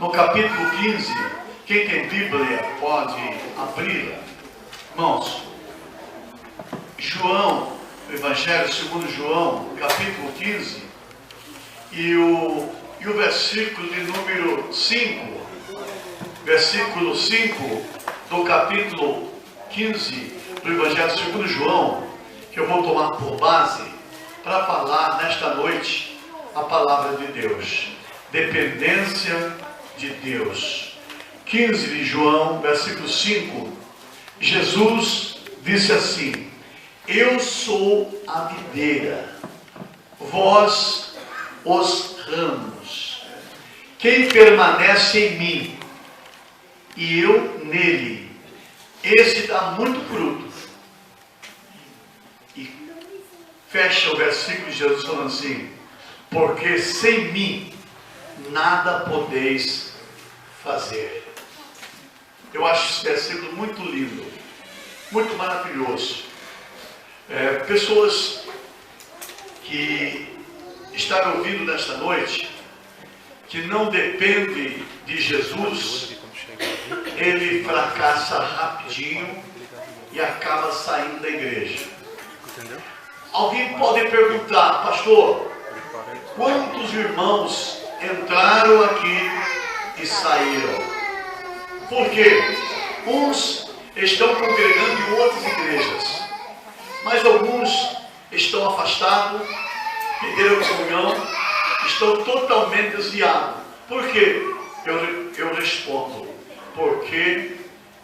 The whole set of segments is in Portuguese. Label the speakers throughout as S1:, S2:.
S1: no capítulo 15, quem tem Bíblia pode abri-la. Irmãos, João, o Evangelho segundo João, capítulo 15, e o versículo de número 5, versículo 5 do capítulo 15 do Evangelho segundo João, que eu vou tomar por base para falar nesta noite a palavra de Deus. Dependência de Deus. 15 de João, versículo 5. Jesus disse assim: eu sou a videira, vós os ramos. Quem permanece em mim e eu nele, esse dá muito fruto. E fecha o versículo de Jesus falando assim: porque sem mim nada podeis fazer. Eu acho esse versículo muito lindo, muito maravilhoso. Pessoas que estão me ouvindo nesta noite, que não dependem de Jesus, ele fracassa rapidinho e acaba saindo da igreja. Alguém pode perguntar: pastor, quantos irmãos entraram aqui e saíram? Por quê? Uns estão congregando em outras igrejas, mas alguns estão afastados, perderam a comunhão, estão totalmente desviados. Por quê? Eu respondo: porque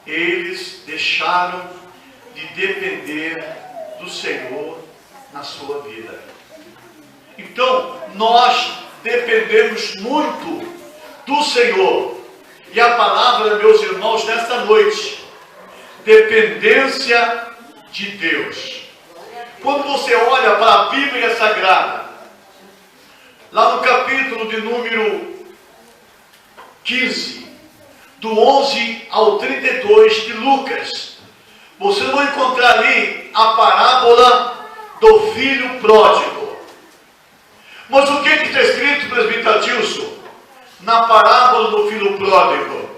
S1: eles deixaram de depender do Senhor na sua vida. Então, nós dependemos muito do Senhor. E a palavra, meus irmãos, nesta noite, dependência de Deus. Quando você olha para a Bíblia Sagrada, lá no capítulo de número 15, do 11 ao 32 de Lucas, você vai encontrar ali a parábola do filho pródigo. Mas o que está escrito, presbítero Adilson, na parábola do filho pródigo?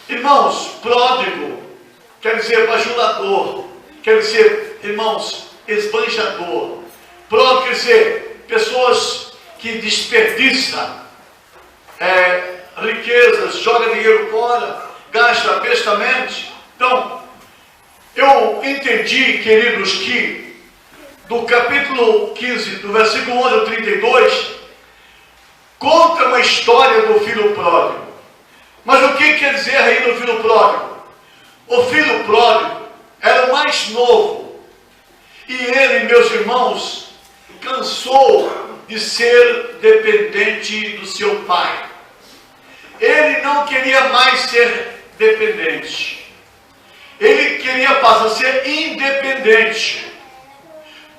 S1: Irmãos, pródigo quer dizer bajulador, quer dizer, irmãos, esbanjador. Pródigo quer dizer pessoas que desperdiçam riquezas, joga dinheiro fora, gasta bestamente. Então, eu entendi, queridos, que do capítulo 15, do versículo 11 ao 32, conta uma história do filho pródigo. Mas o que quer dizer aí do filho pródigo? O filho pródigo era o mais novo, e ele, meus irmãos, cansou de ser dependente do seu pai. Ele não queria mais ser dependente. Ele queria passar a ser independente.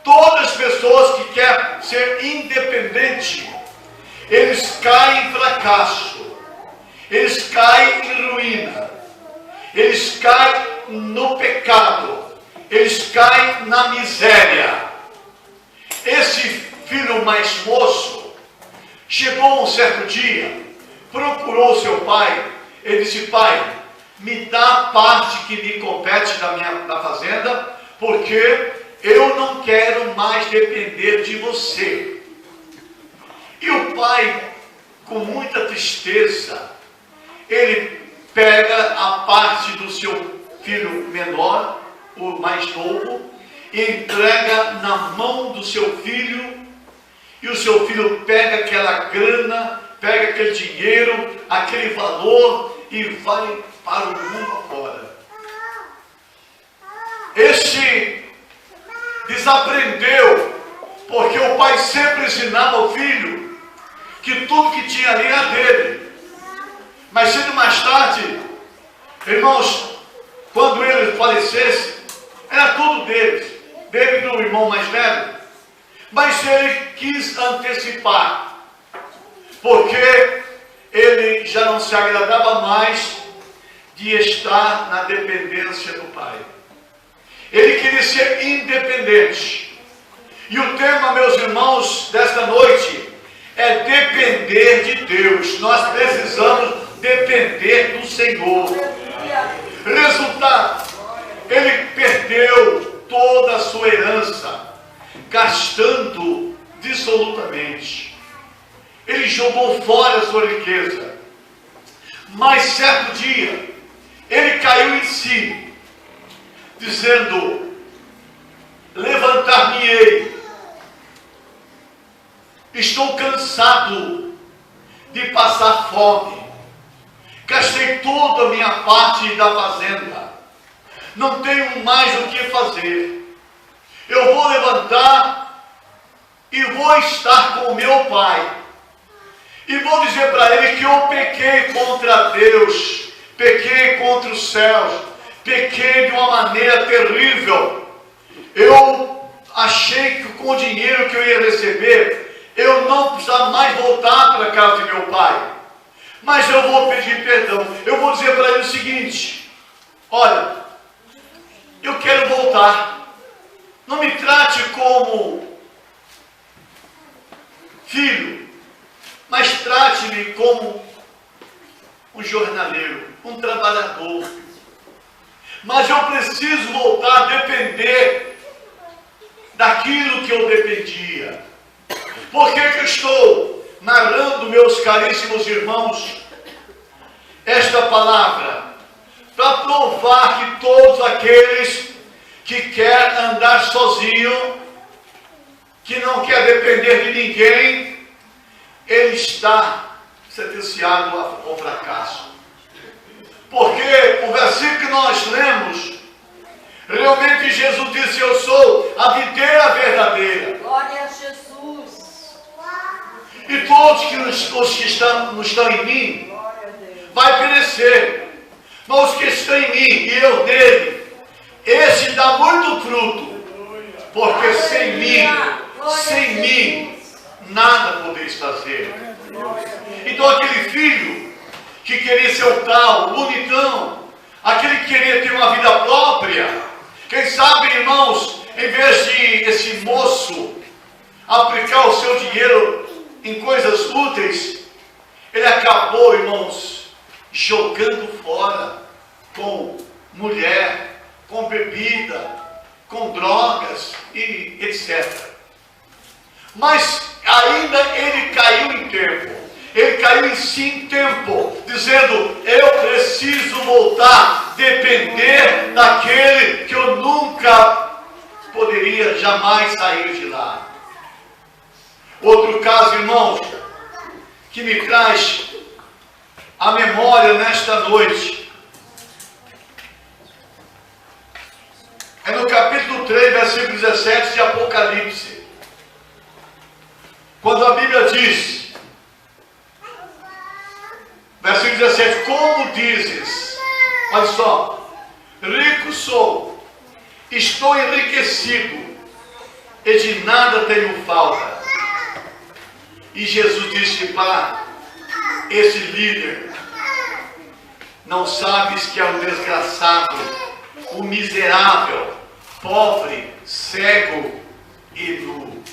S1: Todas as pessoas que querem ser independentes, eles caem em fracasso, eles caem em ruína, eles caem no pecado, eles caem na miséria. Esse filho mais moço chegou um certo dia, procurou seu pai, ele disse: pai, me dá a parte que me compete da fazenda, porque eu não quero mais depender de você. E o pai, com muita tristeza, ele pega a parte do seu filho menor, o mais novo, e entrega na mão do seu filho, e o seu filho pega aquela grana, pega aquele dinheiro, aquele valor, e vai para o mundo afora. Este desaprendeu, porque o pai sempre ensinava ao filho que tudo que tinha ali era dele. Mas cedo mais tarde, irmãos, quando ele falecesse, era tudo deles, dele do irmão mais velho. Mas ele quis antecipar, porque ele já não se agradava mais de estar na dependência do pai. Ele queria ser independente. E o tema, meus irmãos, desta noite é depender de Deus. Nós precisamos depender do Senhor. Resultado, ele perdeu toda a sua herança, gastando dissolutamente. Ele jogou fora a sua riqueza. Mas certo dia, ele caiu em si, dizendo: levantar-me-ei, estou cansado de passar fome, gastei toda a minha parte da fazenda, não tenho mais o que fazer. Eu vou levantar e vou estar com meu pai, e vou dizer para ele que eu pequei contra Deus, pequei contra os céus, pequei de uma maneira terrível. Eu achei que com o dinheiro que eu ia receber, eu não precisava mais voltar para a casa de meu pai. Mas eu vou pedir perdão. Eu vou dizer para ele o seguinte: olha, eu quero voltar. Não me trate como filho, mas trate-me como um jornaleiro, um trabalhador. Mas eu preciso voltar a depender daquilo que eu dependia. Por que eu estou narrando, meus caríssimos irmãos, esta palavra? Para provar que todos aqueles que querem andar sozinho, que não quer depender de ninguém, ele está sentenciado ao fracasso. Porque o versículo que nós lemos, realmente Jesus disse: eu sou a videira verdadeira.
S2: Glória a Jesus.
S1: E todos os que estão em mim, vai perecer. Mas os que estão em mim e eu nele, esse dá muito fruto. Porque sem mim, nada podeis fazer. Então aquele filho que queria ser o tal, o bonitão, aquele que queria ter uma vida própria, quem sabe, irmãos, em vez de esse moço aplicar o seu dinheiro em coisas úteis, ele acabou, irmãos, jogando fora com mulher, com bebida, com drogas e etc. Mas ainda ele caiu em tempo. Ele caiu em si em tempo, dizendo: eu preciso voltar a depender daquele que eu nunca poderia jamais sair de lá. Outro caso, irmãos, que me traz a memória nesta noite, é no capítulo 3, versículo 17 de Apocalipse, quando a Bíblia diz, versículo 17: como dizes, olha só, rico sou, estou enriquecido, e de nada tenho falta. E Jesus disse para esse líder: não sabes que é um desgraçado, um miserável, pobre, cego e nu.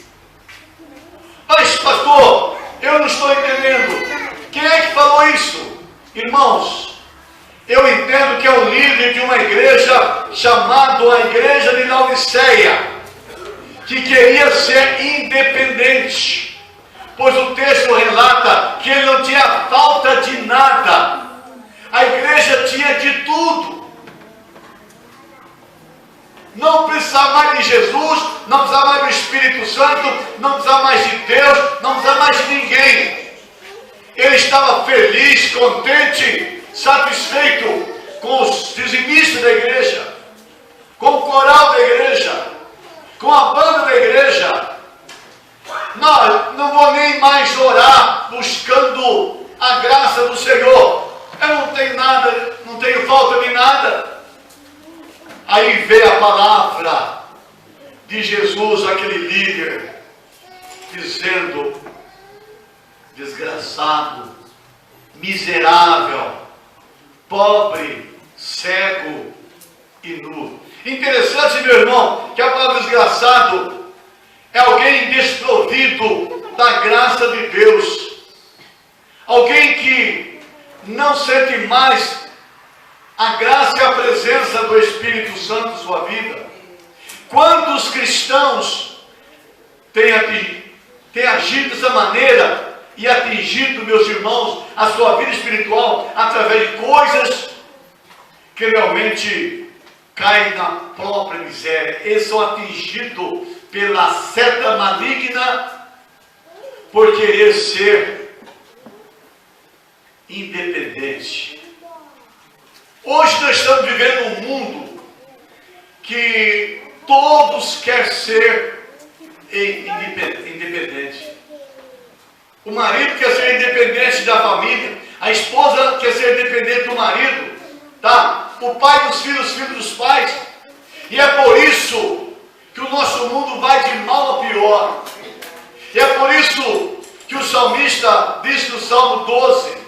S1: Mas pastor, eu não estou entendendo. Quem é que falou isso? Irmãos, eu entendo que é o líder de uma igreja chamada a Igreja de Laodiceia, que queria ser independente, pois o texto relata que ele não tinha falta de nada. A igreja tinha de tudo. Não precisava mais de Jesus, não precisava mais do Espírito Santo, não precisava mais de Deus, não precisava mais de ninguém. Ele estava feliz, contente, satisfeito com os dizimistas da igreja, com o coral da igreja, com a banda da igreja. Não vou nem mais orar buscando a graça do Senhor. Eu não tenho nada, não tenho falta de nada. Aí veio a palavra de Jesus, aquele líder, dizendo: desgraçado, miserável, pobre, cego e nu. Interessante, meu irmão, que a palavra desgraçado é alguém desprovido da graça de Deus. Alguém que não sente mais a graça e a presença do Espírito Santo em sua vida? Quantos cristãos têm agido dessa maneira e atingido, meus irmãos, a sua vida espiritual através de coisas que realmente caem na própria miséria? Eles são atingidos pela seta maligna por querer ser independente. Hoje nós estamos vivendo um mundo que todos querem ser independente. O marido quer ser independente da família, a esposa quer ser independente do marido, tá? O pai dos filhos, os filhos dos pais. E é por isso que o nosso mundo vai de mal a pior. E é por isso que o salmista diz no Salmo 12: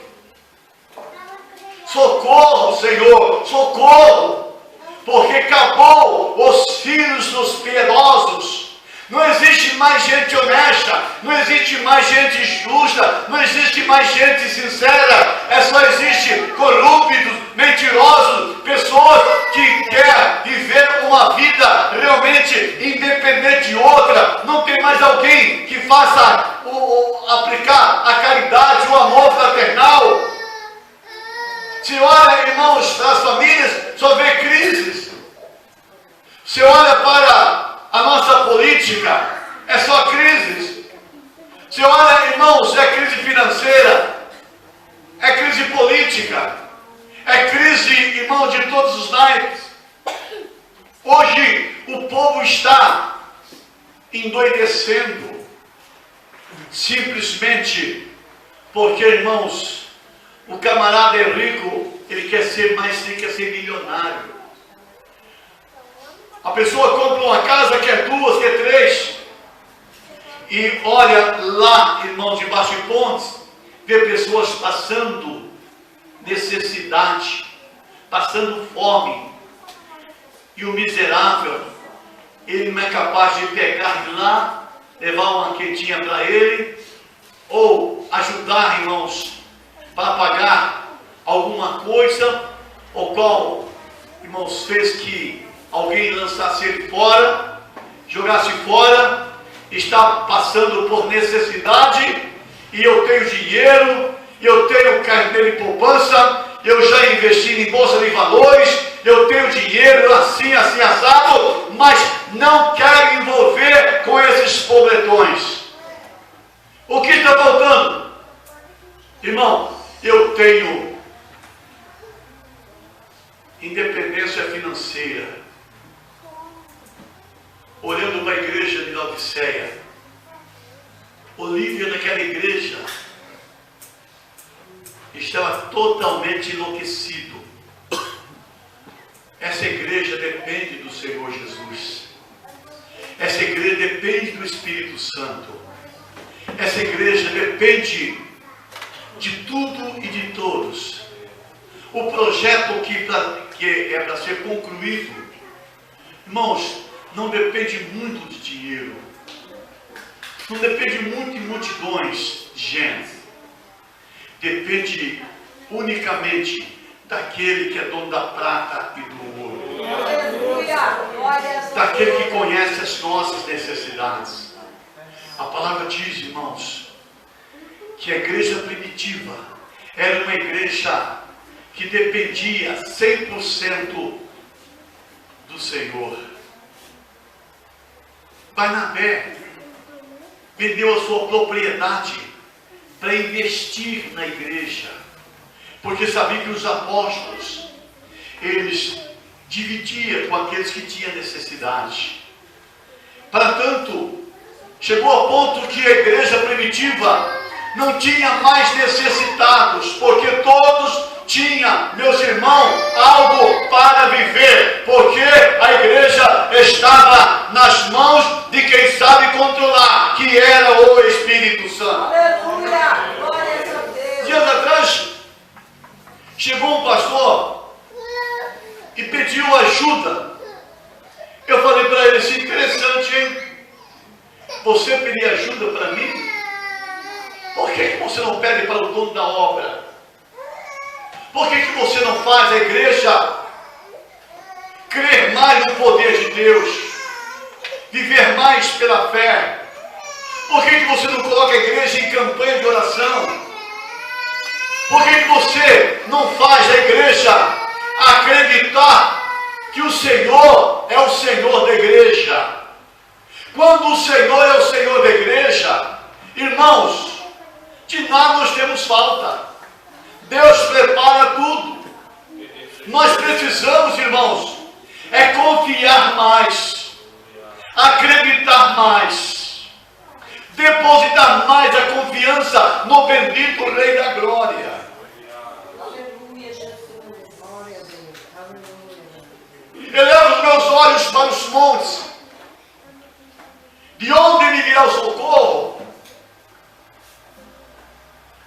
S1: socorro, Senhor, socorro, porque acabou os filhos dos piedosos. Não existe mais gente honesta, não existe mais gente justa, não existe mais gente sincera, só existe corruptos, mentirosos, pessoas que querem viver uma vida realmente independente de outra. Não tem mais alguém que faça aplicar a caridade, o amor fraternal. Se olha, irmãos, para as famílias, só vê crises. Se olha para a nossa política, é só crises. Se olha, irmãos, é crise financeira, é crise política, é crise, irmão, de todos os naipes. Hoje o povo está endoidecendo, simplesmente porque, irmãos, o camarada é rico, ele quer ser milionário. A pessoa compra uma casa, quer duas, quer três. E olha lá, irmãos, debaixo de pontes, vê pessoas passando necessidade, passando fome. E o miserável, ele não é capaz de pegar de lá, levar uma quentinha para ele, ou ajudar, irmãos, para pagar alguma coisa, o qual, irmãos, fez que alguém lançasse ele fora, jogasse fora, está passando por necessidade, e eu tenho dinheiro, eu tenho carteira de poupança, eu já investi em bolsa de valores, eu tenho dinheiro assim, assado, mas não quero envolver com esses pobretões. O que está faltando? Irmão, eu tenho independência financeira. Olhando para a igreja de Laodiceia, Olívia naquela igreja estava totalmente enlouquecido. Essa igreja depende do Senhor Jesus. Essa igreja depende do Espírito Santo. Essa igreja depende de tudo e de todos. O projeto que é para ser concluído, irmãos, não depende muito de dinheiro, não depende muito de multidões de gente, depende unicamente daquele que é dono da prata e do ouro, daquele que conhece as nossas necessidades. A palavra diz, irmãos, que a igreja primitiva era uma igreja que dependia 100% do Senhor. Barnabé vendeu a sua propriedade para investir na igreja, porque sabia que os apóstolos, eles dividiam com aqueles que tinham necessidade. Para tanto, chegou a ponto que a igreja primitiva não tinha mais necessitados, porque todos tinham, meus irmãos, algo para viver, porque a igreja estava nas mãos de quem sabe controlar, que era o Espírito Santo.
S2: Aleluia! Glória a Deus!
S1: Dias atrás, chegou um pastor e pediu ajuda. Eu falei para ele assim, interessante, hein? Você pedir ajuda para mim? Por que você não pede para o dono da obra? Por que você não faz a igreja crer mais no poder de Deus, viver mais pela fé? Por que você não coloca a igreja em campanha de oração? Por que você não faz a igreja acreditar que o Senhor é o Senhor da igreja? Quando o Senhor é o Senhor da igreja, irmãos, de nada nós temos falta. Deus prepara tudo. Nós precisamos, irmãos, é confiar mais, acreditar mais, depositar mais a confiança no bendito Rei da Glória.
S2: Aleluia, Jesus. Glória a Deus. Aleluia.
S1: Elevo os meus olhos para os montes. De onde me virá o socorro?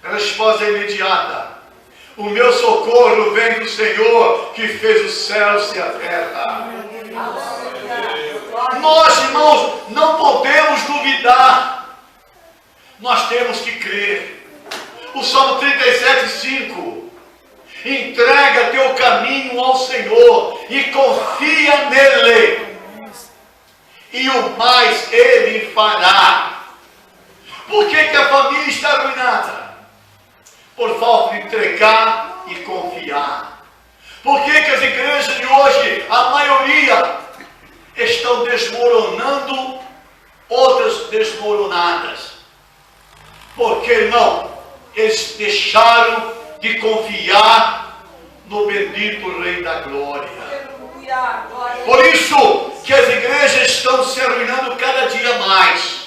S1: A resposta é imediata. O meu socorro vem do Senhor que fez os céus e a terra. Nós, irmãos, não podemos duvidar. Nós temos que crer. O Salmo 37:5. Entrega teu caminho ao Senhor e confia nele, e o mais ele fará. Por que a família está arruinada? Por falta de entregar e confiar. Por que as igrejas de hoje, a maioria, estão desmoronando, outras desmoronadas? Porque, irmão, eles deixaram de confiar no bendito Rei da Glória.
S2: Aleluia. Glória.
S1: Por isso que as igrejas estão se arruinando cada dia mais.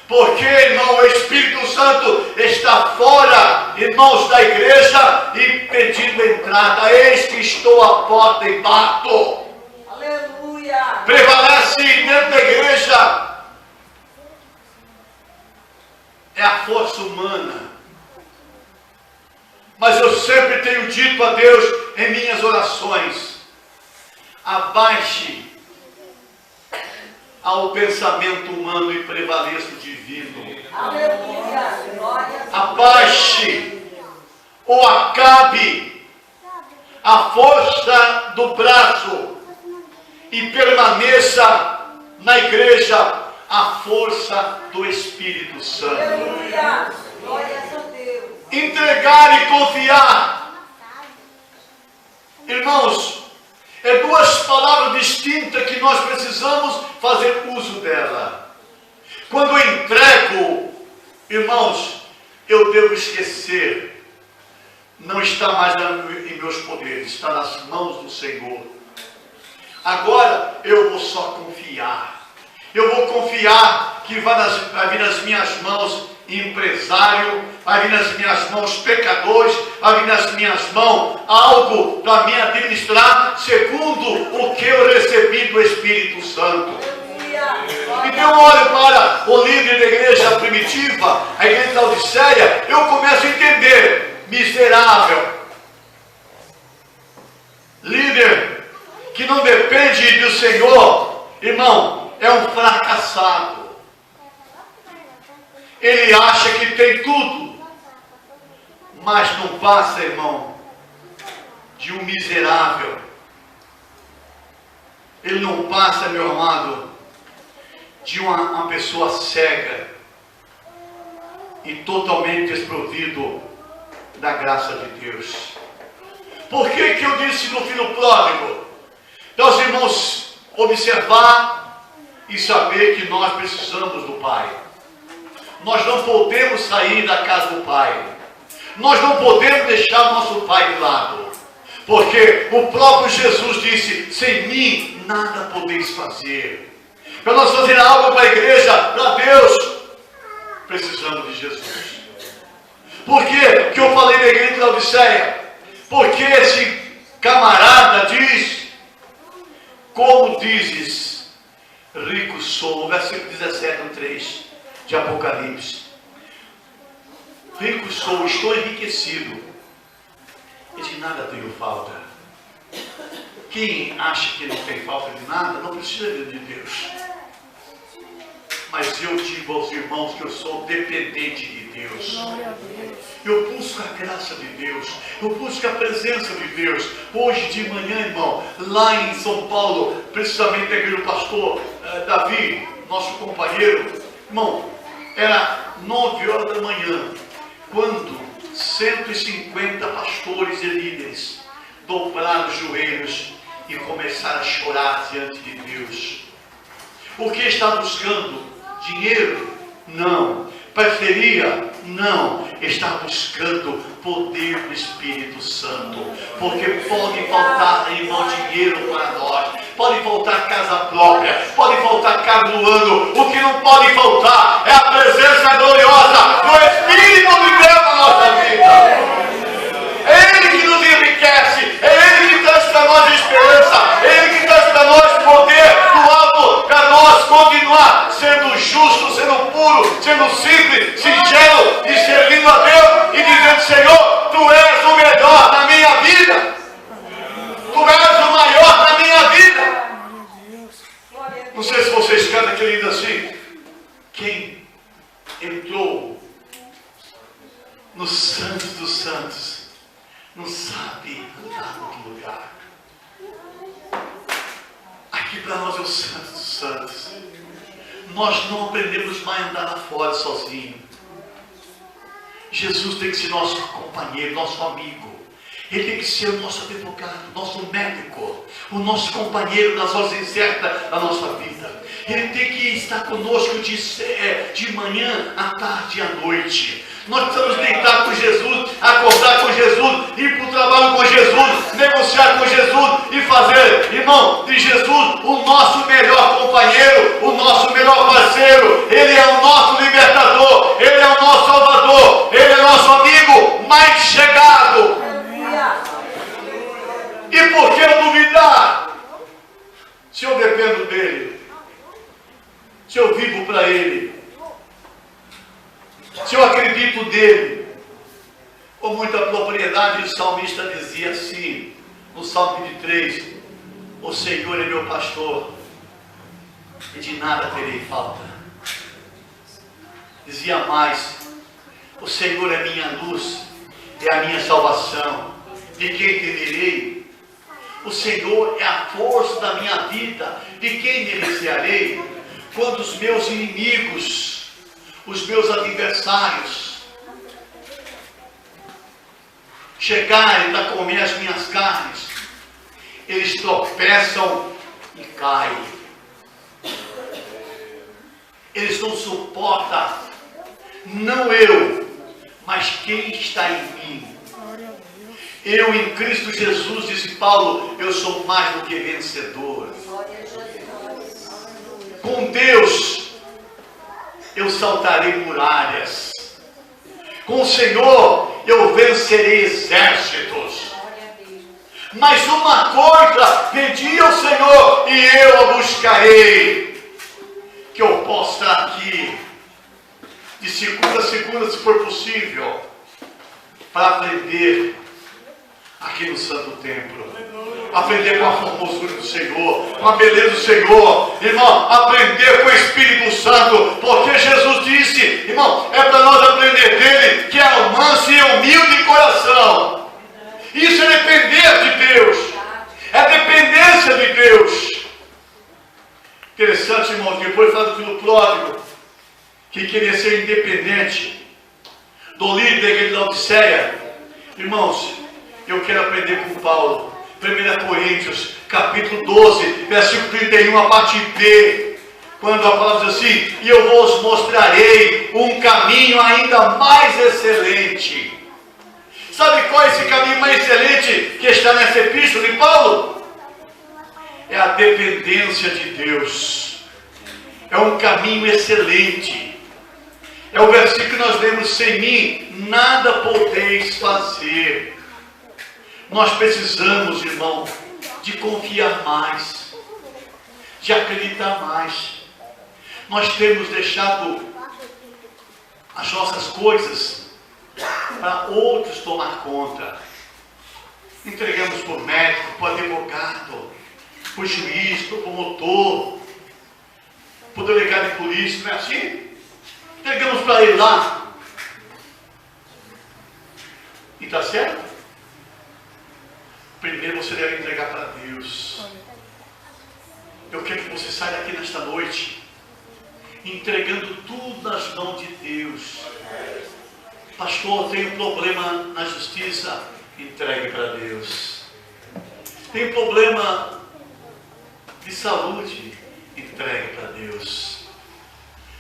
S1: Porque, irmão, o Espírito Santo está fora, irmãos, da igreja e pedindo entrada. Eis que estou à porta e bato.
S2: Aleluia.
S1: Prevalece dentro da igreja é a força humana. Mas eu sempre tenho dito a Deus em minhas orações: abaixe ao pensamento humano e prevaleça o divino.
S2: Aleluia. Glória.
S1: Abaixe ou acabe a força do braço e permaneça na igreja a força do Espírito Santo.
S2: Aleluia. Glória a Deus.
S1: Entregar e confiar, irmãos, é duas palavras distintas que nós precisamos fazer uso dela. Quando eu entrego, irmãos, eu devo esquecer, não está mais em meus poderes, está nas mãos do Senhor. Agora eu vou só confiar. Eu vou confiar que vai vir nas minhas mãos empresário, vai vir nas minhas mãos pecadores, vai vir nas minhas mãos algo para me administrar segundo o que eu recebi do Espírito Santo. Então eu olho para o líder da igreja primitiva, a igreja da Odisseia, eu começo a entender: miserável, líder que não depende do Senhor, irmão, é um fracassado. Ele acha que tem tudo, mas não passa, irmão, de um miserável. Ele não passa, meu amado, de uma pessoa cega e totalmente desprovido da graça de Deus. Por que eu disse no filho pródigo? Então, os irmãos, observar e saber que nós precisamos do Pai. Nós não podemos sair da casa do Pai. Nós não podemos deixar nosso Pai de lado. Porque o próprio Jesus disse: sem mim nada podeis fazer. Para nós fazer algo para a igreja, para Deus, precisamos de Jesus. Por que eu falei da igreja da Odisseia? Porque esse camarada diz: como dizes, rico sou, versículo 17:3 de Apocalipse. Rico sou, estou enriquecido e de nada tenho falta. Quem acha que não tem falta de nada, não precisa de Deus. Mas eu digo aos irmãos que eu sou dependente de Deus.
S3: Glória a Deus.
S1: Eu busco a graça de Deus, eu busco a presença de Deus. Hoje de manhã, irmão, lá em São Paulo, precisamente aqui o pastor Davi, nosso companheiro, irmão, era 9 horas da manhã, quando 150 pastores e líderes dobraram os joelhos e começaram a chorar diante de Deus. O que está buscando? Dinheiro? Não. Preferia? Não. Está buscando poder do Espírito Santo. Porque pode faltar, irmão, dinheiro para nós. Pode faltar casa própria. Pode faltar carro do ano. O que não pode faltar é a presença gloriosa do Espírito de Deus na nossa vida. É Ele que nos enriquece. É Ele que traz para nós esperança. É Ele que traz para nós poder do alto para nós continuar sendo justo, sendo puro, sendo simples, singelo e servindo a Deus e dizendo: Senhor, Tu és o melhor na minha vida. Tu és o maior na minha vida. Não sei se vocês cantam aquele hino assim. Quem entrou no Santos dos Santos não sabe andar no outro lugar. Aqui para nós é o Santos dos Santos. Nós não aprendemos mais a andar lá fora sozinho. Jesus tem que ser nosso companheiro, nosso amigo. Ele tem que ser o nosso advogado, nosso médico, o nosso companheiro nas horas incertas da nossa vida. Ele tem que estar conosco de manhã, à tarde e à noite. Nós precisamos deitar com Jesus, acordar com Jesus, ir para o trabalho com Jesus, negociar com Jesus e fazer, irmão, de Jesus o nosso melhor companheiro, o nosso melhor parceiro. Ele é o nosso libertador, Ele é o nosso salvador, Ele é nosso amigo mais chegado. E por que eu duvidar? Se eu dependo dEle, se eu vivo para Ele, se eu acredito nele, com muita propriedade, o salmista dizia assim, no Salmo 23, o Senhor é meu pastor, e de nada terei falta. Dizia mais, o Senhor é minha luz, é a minha salvação, de quem temerei? O Senhor é a força da minha vida, de quem me recearei? Quando os meus inimigos, os meus adversários chegarem para comer as minhas carnes, eles tropeçam e caem. Eles não suportam, não eu, mas quem está em mim. Eu em Cristo Jesus, disse Paulo, eu sou mais do que vencedor. Com Deus eu saltarei muralhas. Com o Senhor eu vencerei exércitos. Mas uma coisa pedi ao Senhor e eu a buscarei, que eu possa estar aqui de segunda a segunda, se for possível, para aprender aqui no Santo Templo. Aprender com a formosura do Senhor, com a beleza do Senhor, irmão, aprender com o Espírito Santo, porque Jesus disse, irmão, é para nós aprender dele, que é o manso e humilde de coração. Isso é depender de Deus, é dependência de Deus. Interessante, irmão, depois fala do filho pródigo, que queria ser independente, do líder de Laodiceia. Irmãos, eu quero aprender com Paulo. 1 Coríntios, capítulo 12, versículo 31, a parte B, quando a palavra diz assim, e eu vos mostrarei um caminho ainda mais excelente. Sabe qual é esse caminho mais excelente que está nessa epístola de Paulo? É a dependência de Deus. É um caminho excelente. É o versículo que nós lemos, sem mim nada podeis fazer. Nós precisamos, irmão, de confiar mais, de acreditar mais. Nós temos deixado as nossas coisas para outros tomar conta. Entregamos para o médico, para o advogado, para o juiz, para o promotor. para o delegado de polícia, não é assim? Entregamos para ele lá. E está certo? Primeiro você deve entregar para Deus. Eu quero que você saia daqui nesta noite entregando tudo nas mãos de Deus. Pastor, tem um problema na justiça, entregue para Deus. Tem problema de saúde, entregue para Deus.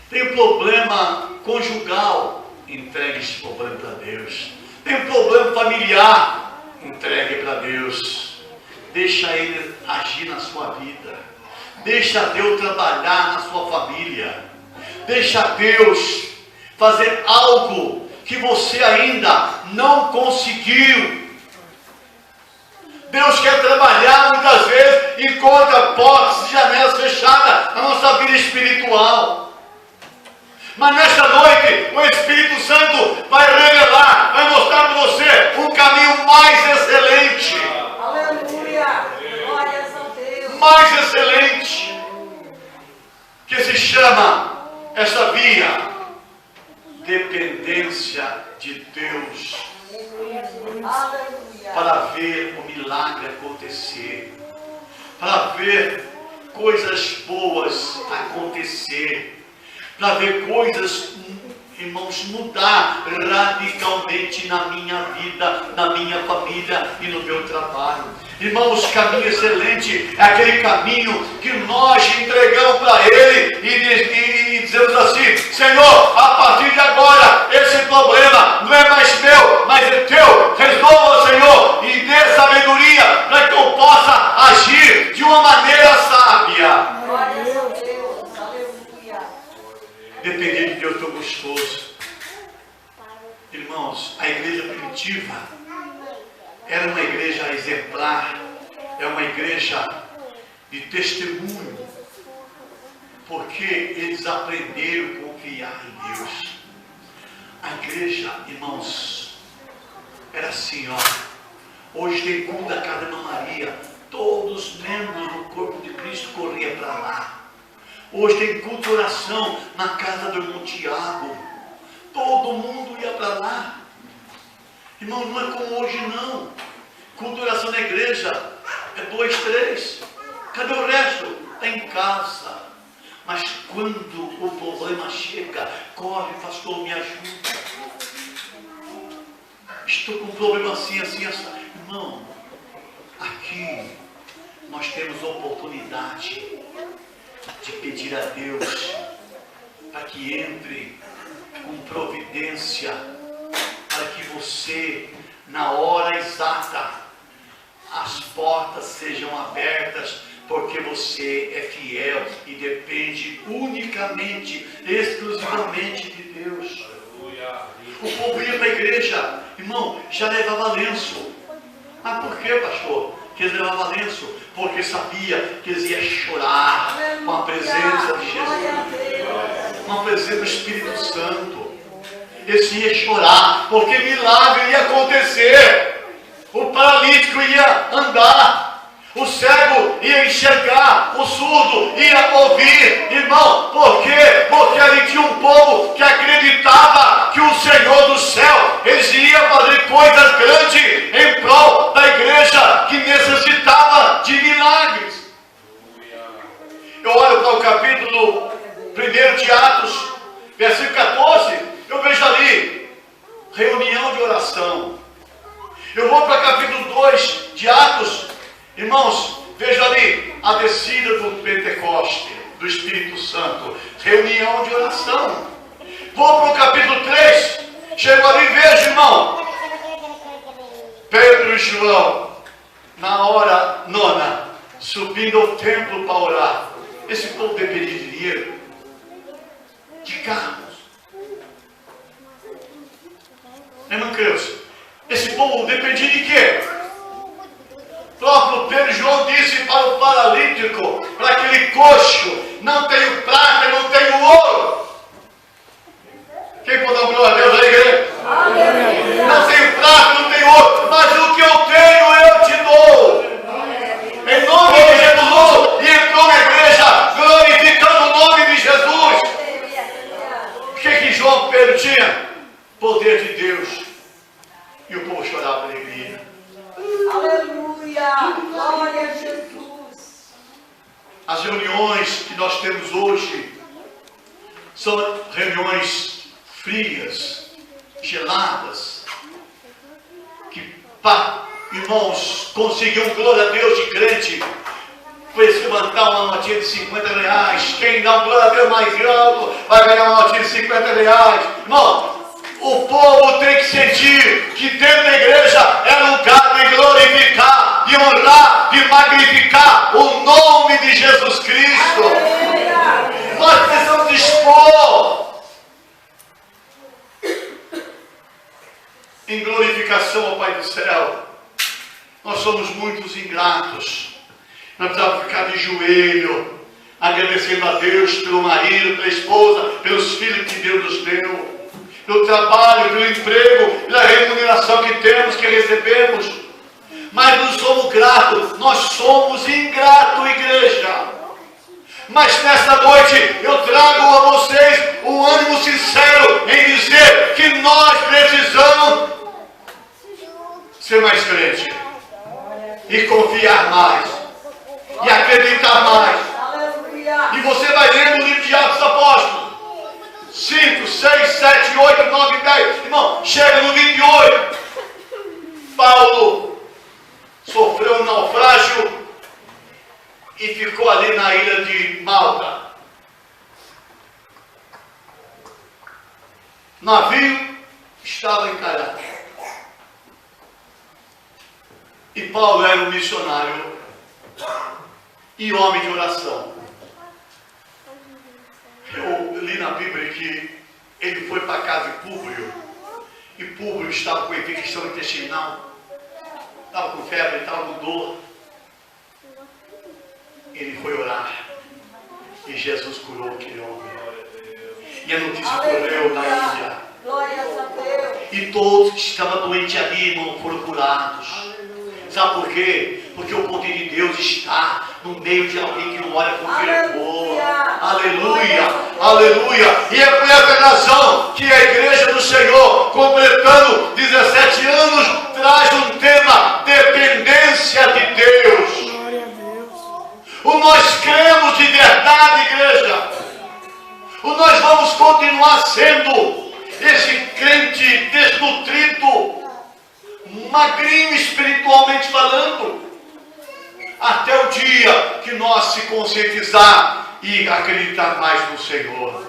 S1: Tem problema conjugal, entregue esse problema para Deus. Tem um problema familiar, entregue para Deus. Deixa Ele agir na sua vida. Deixa Deus trabalhar na sua família. Deixa Deus fazer algo que você ainda não conseguiu. Deus quer trabalhar muitas vezes, encontra portas e janelas fechadas na nossa vida espiritual. Mas nesta noite, o Espírito Santo vai revelar, vai mostrar para você um caminho mais excelente.
S2: Aleluia. Glórias a Deus.
S1: Mais excelente. Que se chama essa via dependência de Deus.
S2: Aleluia.
S1: Para ver o milagre acontecer. Para ver coisas boas acontecer. Para ver coisas, irmãos, mudar radicalmente na minha vida, na minha família e no meu trabalho. Irmãos, caminho excelente é aquele caminho que nós entregamos para Ele e dizemos assim: Senhor, a partir de agora, esse problema não é mais meu, mas é teu. Resolva, Senhor, e dê sabedoria para que eu possa agir de uma maneira sábia.
S2: Glórias a Deus. Aleluia.
S1: Depender de Deus tão gostoso. Irmãos, a igreja primitiva era uma igreja exemplar, é uma igreja de testemunho, porque eles aprenderam a confiar em Deus. A igreja, irmãos, era assim, ó. Hoje tem culto da casa da Irmã Maria, todos os membros do corpo de Cristo corriam para lá. Hoje tem culto de oração na casa do irmão Tiago, todo mundo ia para lá. Irmão, não é como hoje não. Culto de oração na igreja é 2, 3. Cadê o resto? Está em casa. Mas quando o problema chega, corre, pastor, me ajuda. Estou com um problema assim, assim, assim. Irmão, aqui nós temos a oportunidade de pedir a Deus para que entre com providência, para que você, na hora exata, as portas sejam abertas, porque você é fiel e depende unicamente, exclusivamente de Deus. O povo ia para a igreja, irmão, já levava lenço. Ah, por que, pastor? Que eles levavam lenço? Porque sabia que eles iam chorar com a presença de Jesus, com a presença do Espírito Santo. Eles iam chorar, porque milagre ia acontecer. O paralítico ia andar, o cego ia enxergar, o surdo ia ouvir. Irmão, por quê? Porque ali tinha um povo que acreditava que o Senhor do céu, eles iam fazer coisas grandes em prol da igreja que necessitava de milagres. Eu olho para o capítulo 1 de Atos, versículo 14, eu vejo ali, reunião de oração. Eu vou para o capítulo 2 de Atos, irmãos, veja ali, a descida do Pentecoste, do Espírito Santo, reunião de oração. Vou para o capítulo 3, chego ali e vejo, irmão, Pedro e João, na hora 9, subindo ao templo para orar. Esse povo dependia de dinheiro, de carros. Irmão Creus, esse povo dependia de quê? O próprio Pedro e João disse para o paralítico, para aquele coxo: não tenho prata, não tenho ouro. Quem pode dar glória a Deus aí, igreja? Não tenho prata, não tenho ouro, mas o que eu tenho eu te dou. Em nome de Jesus, e entrou na igreja glorificando o nome de Jesus. Pedro tinha poder de Deus. E o povo chorava de alegria.
S2: Aleluia. Glória a Jesus.
S1: As reuniões que nós temos hoje são reuniões frias, geladas, que, irmãos, conseguiu glória a Deus de crente, foi se levantar uma notinha de 50 reais, quem dá um glória a Deus mais alto, vai ganhar uma notinha de 50 reais, irmão, o povo tem que sentir que dentro da igreja é lugar de glorificar, de honrar, de magnificar o nome de Jesus Cristo.
S2: Aleluia.
S1: Nós precisamos dispor em glorificação ao Pai do céu. Nós somos muitos ingratos. Nós precisamos ficar de joelho, agradecendo a Deus pelo marido, pela esposa, pelos filhos que Deus nos deu, pelo trabalho, pelo emprego, pela remuneração que temos, que recebemos. Mas não somos gratos, nós somos ingratos, igreja. Mas nesta noite eu trago a vocês um ânimo sincero em dizer que nós precisamos ser mais crente e confiar mais e acreditar mais.
S2: Aleluia.
S1: E você vai lendo o livro de Atos Apóstolos 5, 6, 7, 8, 9, 10. Irmão, chega no 28. Paulo sofreu um naufrágio e ficou ali na ilha de Malta. O navio estava encalhado. E Paulo era um missionário e homem de oração. Eu li na Bíblia que ele foi para a casa de Públio. E Públio estava com infecção intestinal. Estava com febre, estava com dor. Ele foi orar. E Jesus curou aquele homem. E a notícia correu na ilha.
S2: Glória a Deus.
S1: E todos que estavam doentes ali, irmão, foram curados. Sabe por quê? Porque o poder de Deus está no meio de alguém que não olha com fervor. Aleluia, aleluia. E é por essa razão que a igreja do Senhor, completando 17 anos, traz um tema: dependência de Deus. O nós cremos de verdade, igreja. O nós vamos continuar sendo esse crente desnutrido, magrinho espiritualmente falando, até o dia que nós se conscientizar e acreditar mais no Senhor,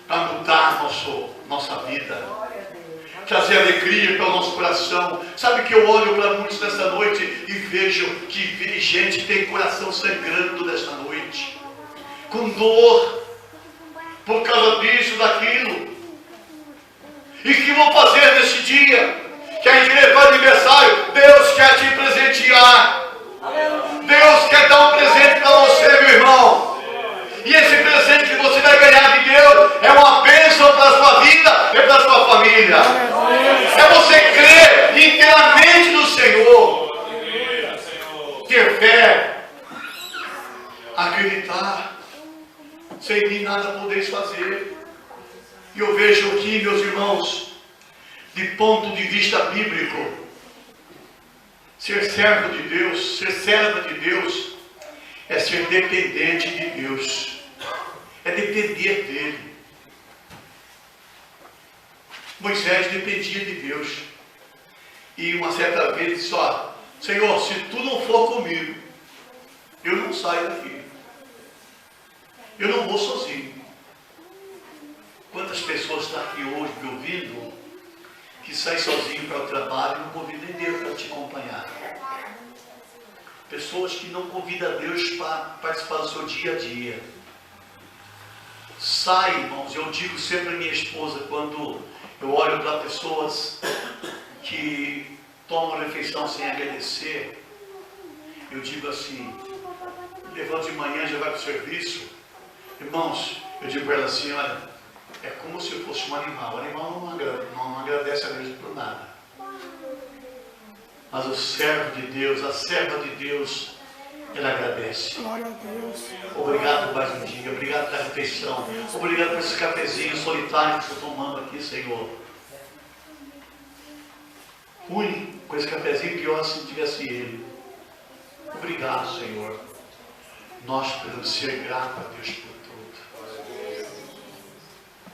S1: para mudar nossa vida, trazer alegria para o nosso coração. Sabe que eu olho para muitos nesta noite e vejo que gente tem coração sangrando nesta noite, com dor, por causa disso, daquilo. E o que vão fazer nesse dia? Que a igreja vai aniversário, Deus quer te presentear. Deus quer dar um presente para você, meu irmão. E esse presente que você vai ganhar de Deus é uma bênção para a sua vida e para a sua família. É você crer inteiramente no Senhor. Ter fé. Acreditar. Sem mim nada podeis fazer. E eu vejo aqui, meus irmãos, de ponto de vista bíblico, ser servo de Deus, ser serva de Deus, é ser dependente de Deus, é depender dele. Moisés dependia de Deus, e uma certa vez disse: ó, Senhor, se tu não for comigo, eu não saio daqui, eu não vou sozinho. Quantas pessoas estão aqui hoje me ouvindo, que sai sozinho para o trabalho e não convida Deus para te acompanhar? Pessoas que não convidam Deus para participar do seu dia a dia. Sai, irmãos. Eu digo sempre à minha esposa, quando eu olho para pessoas que tomam refeição sem agradecer, eu digo assim: levanta de manhã, já vai para o serviço. Irmãos, eu digo para ela assim: olha, é como se eu fosse um animal. O animal não agradece a Deus por nada. Mas o servo de Deus, a serva de Deus, Ela agradece.
S3: Glória a Deus.
S1: Obrigado por mais um dia, obrigado pela refeição, obrigado por esse cafezinho solitário que eu estou tomando aqui, Senhor. Ruim com esse cafezinho, pior se não tivesse ele. Obrigado, Senhor. Nós podemos ser gratos a Deus por tudo.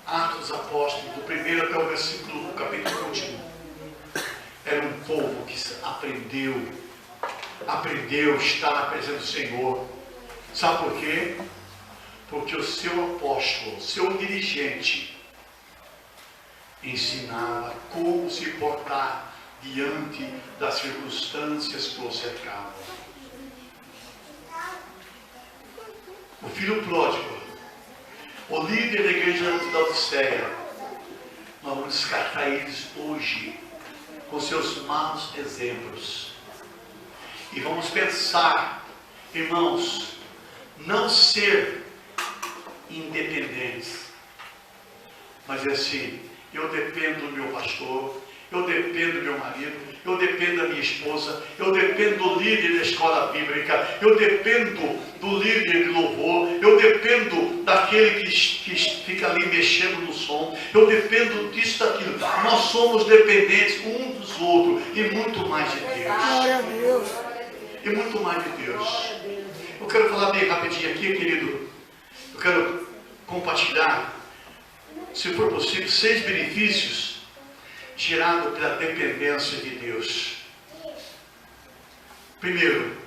S1: Atos dos Apóstolos, do primeiro até o versículo, do capítulo último. Era um povo que aprendeu a estar na presença do Senhor. Sabe por quê? Porque o seu apóstolo, o seu dirigente, ensinava como se portar diante das circunstâncias que o cercavam. O filho pródigo, o líder da igreja da Odisseia, nós vamos descartar eles hoje com seus maus exemplos. E vamos pensar, irmãos, não ser independentes, mas é assim, eu dependo do meu pastor, eu dependo do meu marido, eu dependo da minha esposa, eu dependo do líder da escola bíblica, eu dependo do líder de louvor, eu dependo daquele que fica ali mexendo no som, eu dependo disso, daquilo. Nós somos dependentes um dos outros e muito mais de Deus.
S3: Glória a Deus.
S1: E muito mais de Deus. Eu quero falar bem rapidinho aqui, querido. Eu quero compartilhar, se for possível, 6 benefícios gerados pela dependência de Deus. Primeiro,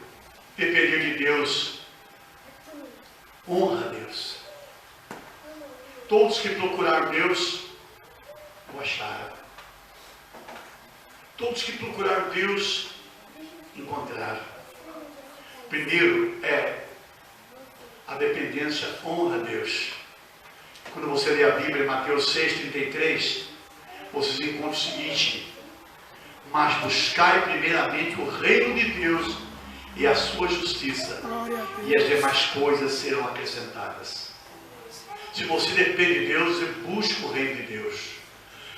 S1: depender de Deus honra a Deus. Todos que procuraram Deus o acharam. Todos que procuraram Deus encontraram. Primeiro a dependência honra a Deus. Quando você lê a Bíblia em Mateus 6,33, vocês encontram o seguinte: mas buscai primeiramente o reino de Deus e a sua justiça, e as demais coisas serão acrescentadas. Se você depende de Deus, você busca o reino de Deus.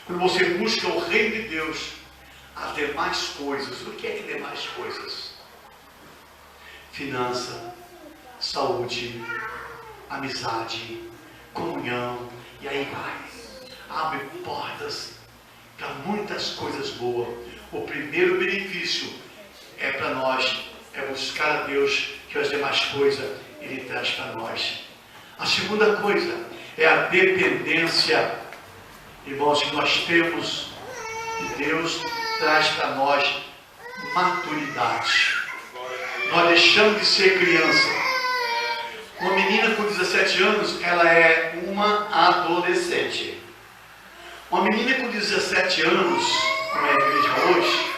S1: Quando você busca o reino de Deus, as demais coisas, o que é que demais coisas? Finança, saúde, amizade, comunhão, e aí vai. Abre portas para muitas coisas boas. O primeiro benefício é para nós, é buscar a Deus, que as demais coisas Ele traz para nós. A segunda coisa é a dependência, irmãos, que nós temos de Deus, traz para nós maturidade. Nós deixamos de ser criança. Uma menina com 17 anos, ela é uma adolescente. Uma menina com 17 anos, como é a igreja hoje,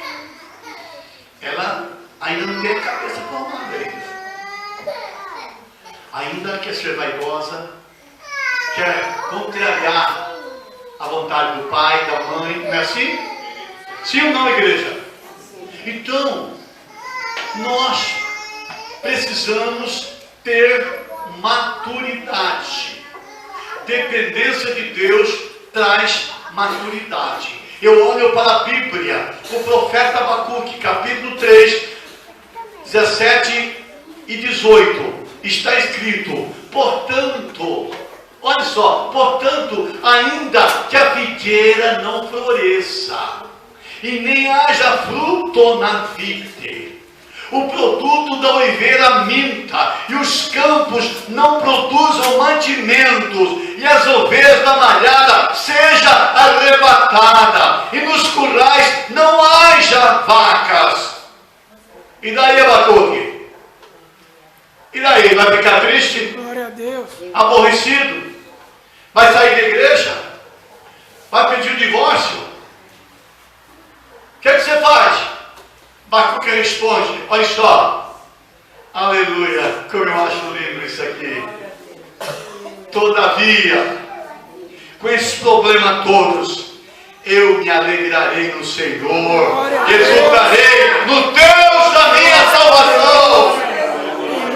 S1: ela ainda não tem a cabeça formada ainda. Ainda quer ser vaidosa, quer contrariar a vontade do pai, da mãe, não é assim? Sim ou não, igreja? Então, nós precisamos ter maturidade. Dependência de Deus traz maturidade. Eu olho para a Bíblia, o profeta Abacuque, capítulo 3, 17 e 18, está escrito: portanto, olha só, portanto, ainda que a figueira não floresça, e nem haja fruto na vide, o produto da oliveira minta, e os campos não produzam mantimentos, e as ovelhas da malhada seja arrebatada, e nos currais não haja vacas. E daí, Abacuque? E daí? Vai ficar triste?
S3: Glória a Deus.
S1: Aborrecido? Vai sair da igreja? Vai pedir o divórcio? O que você faz? Abacuque responde: olha só, aleluia, como eu acho lindo isso aqui. Todavia, com esses problemas todos, eu me alegrarei no Senhor, exultarei no Deus da minha salvação.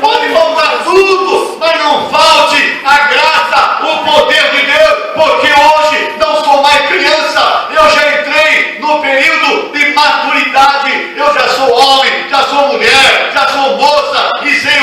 S1: Pode faltar tudo, mas não falte a graça, o poder de Deus, porque hoje não sou mais criança, eu já entrei no período de maturidade, eu já sou homem, já sou mulher, já sou moça, e sei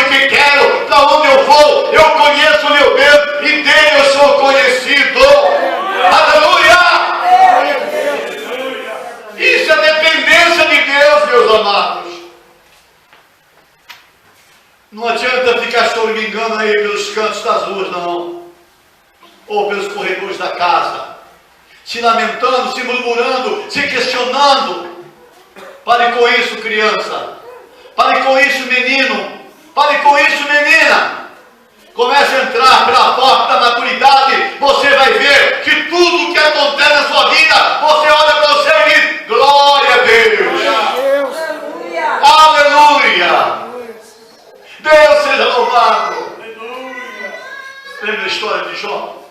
S1: ou pelos corredores da casa, se lamentando, se murmurando, se questionando. Pare com isso, criança. Pare com isso, menino. Pare com isso, menina. Comece a entrar pela porta da maturidade. Você vai ver que tudo que acontece na sua vida, você olha para você e diz: glória a Deus.
S3: Deus.
S2: Aleluia.
S1: Aleluia. Deus seja louvado. Lembra da história de Jó?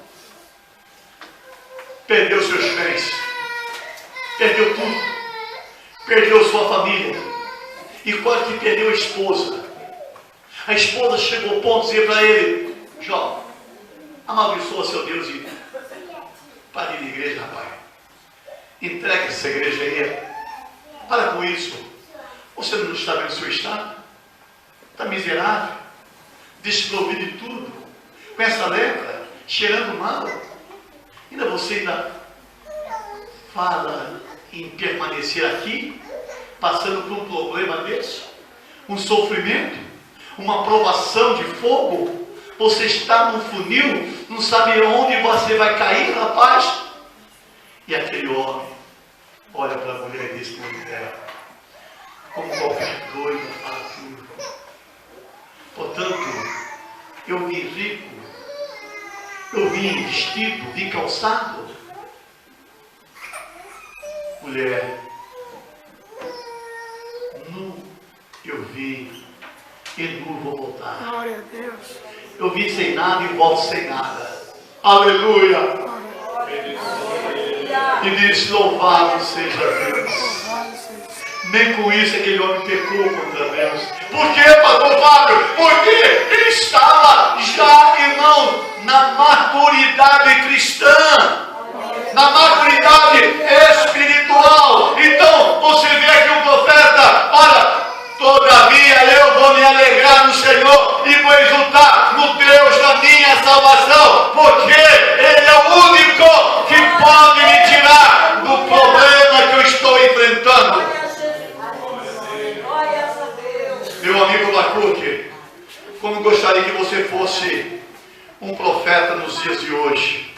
S1: Perdeu seus bens, perdeu tudo, perdeu sua família e quase que perdeu a esposa. A esposa chegou ao ponto de dizer para ele: Jó, amaldiçoa seu Deus e pare de igreja, rapaz. Entrega essa igreja aí. Para com isso. Você não está vendo o seu estado? Está miserável, desprovido de tudo, com essa lepra, cheirando mal. Você ainda fala em permanecer aqui, passando por um problema desse, um sofrimento, uma provação de fogo. Você está num funil, não sabe onde você vai cair, rapaz. E aquele homem olha para a mulher e diz: mulher, como qualquer doido, fala tudo. Portanto, eu vim rico, eu vim vestido, vim calçado. Mulher, nu eu vim e nu vou voltar.
S3: Glória a Deus.
S1: Eu vim sem nada e volto sem nada. Aleluia. E diz: louvado seja Deus.
S3: Louvado seja.
S1: Nem com isso aquele homem pecou contra Deus. Por quê, pastor Fábio? Porque ele estava já, irmão, na maturidade cristã, na maturidade espiritual. Então, você vê aqui um profeta: olha, todavia eu vou me alegrar no Senhor e vou exultar no Deus da minha salvação, porque Ele é o único que pode me tirar do problema que eu estou enfrentando. Meu amigo Abacuque, como gostaria que você fosse um profeta nos dias de hoje.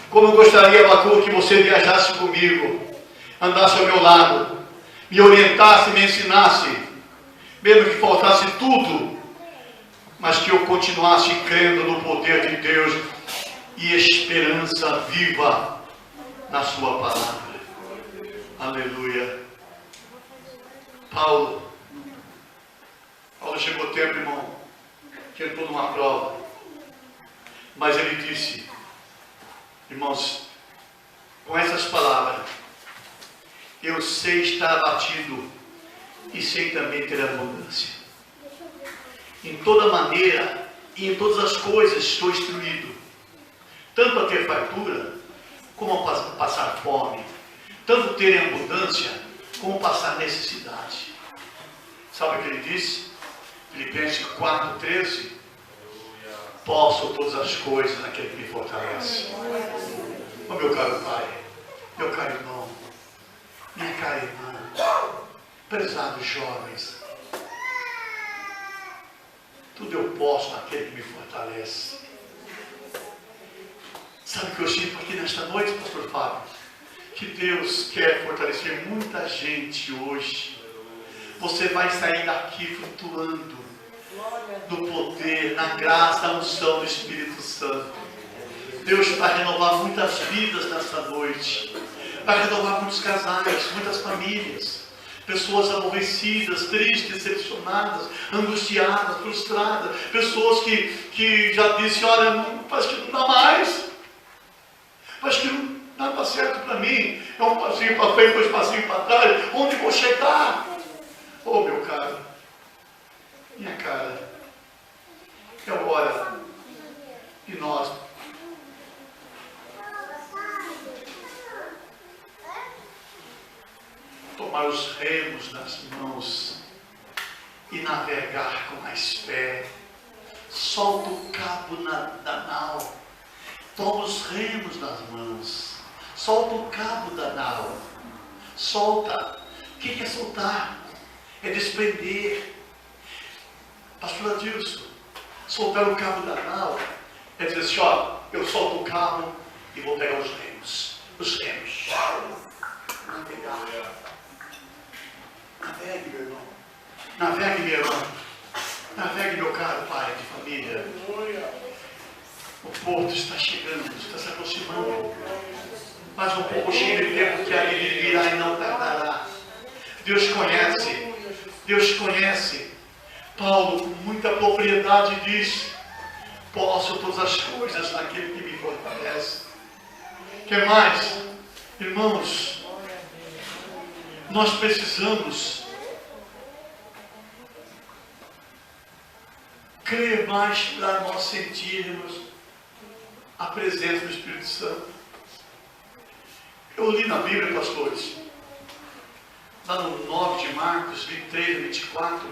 S1: Como gostaria, Abacuque, que você viajasse comigo, andasse ao meu lado, me orientasse, me ensinasse, mesmo que faltasse tudo, mas que eu continuasse crendo no poder de Deus e esperança viva na sua palavra. Aleluia. Paulo chegou o tempo, irmão, que entrou numa prova, mas ele disse, irmãos, com essas palavras: eu sei estar abatido e sei também ter abundância. Em toda maneira e em todas as coisas estou instruído, tanto a ter fartura como a passar fome, tanto ter em abundância como passar necessidade. Sabe o que ele disse? Filipenses 4,13: posso todas as coisas naquele que me fortalece. Oh, meu caro pai, meu caro irmão, minha cara irmã, prezados jovens, tudo eu posso naquele que me fortalece. Sabe o que eu sinto aqui nesta noite, pastor Fábio? Que Deus quer fortalecer muita gente hoje. Você vai sair daqui flutuando no poder, na graça, na unção do Espírito Santo. Deus vai renovar muitas vidas nessa noite. Vai renovar muitos casais, muitas famílias. Pessoas aborrecidas, tristes, decepcionadas, angustiadas, frustradas. Pessoas que já disse: olha, parece que não dá mais. Parece que não dá certo para mim. É um passinho para frente, dois passinhos para trás. Onde vou chegar? Oh, meu caro, minha cara, é hora de nós tomar os remos nas mãos e navegar com mais fé. Solta o cabo da nau, toma os remos nas mãos, solta o cabo da nau, solta. O que é soltar? É desprender. Pastor Adilson, soltar o cabo da nau é dizer assim: ó, eu solto o carro e vou pegar os remos. Os remos. Navegar. Navegue, meu irmão. Navegue, meu irmão. Navegue, meu caro pai de família. O porto está chegando, está se aproximando. Mas um pouco chega de tempo que ele virá e não tardará. Deus conhece. Deus conhece. Paulo, com muita propriedade, diz: posso todas as coisas naquele que me fortalece. Quer mais? Irmãos, nós precisamos crer mais para nós sentirmos a presença do Espírito Santo. Eu li na Bíblia, pastores, lá no 9 de Marcos, 23 a 24,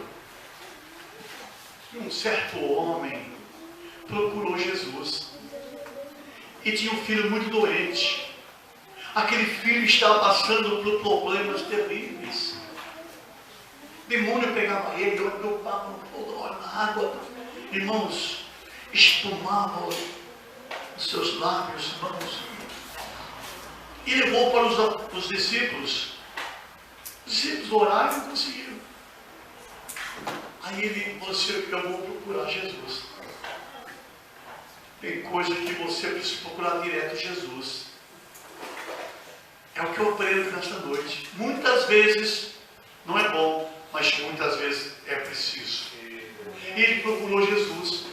S1: que um certo homem procurou Jesus e tinha um filho muito doente. Aquele filho estava passando por problemas terríveis. O demônio pegava ele, jogava na água. Irmãos, espumava os seus lábios, irmãos. E levou para os discípulos. Os discípulos oraram e não conseguiram. Aí ele falou assim: eu vou procurar Jesus. Tem coisa que você precisa procurar direto Jesus. É o que eu aprendo nesta noite. Muitas vezes não é bom, mas muitas vezes é preciso. E ele procurou Jesus.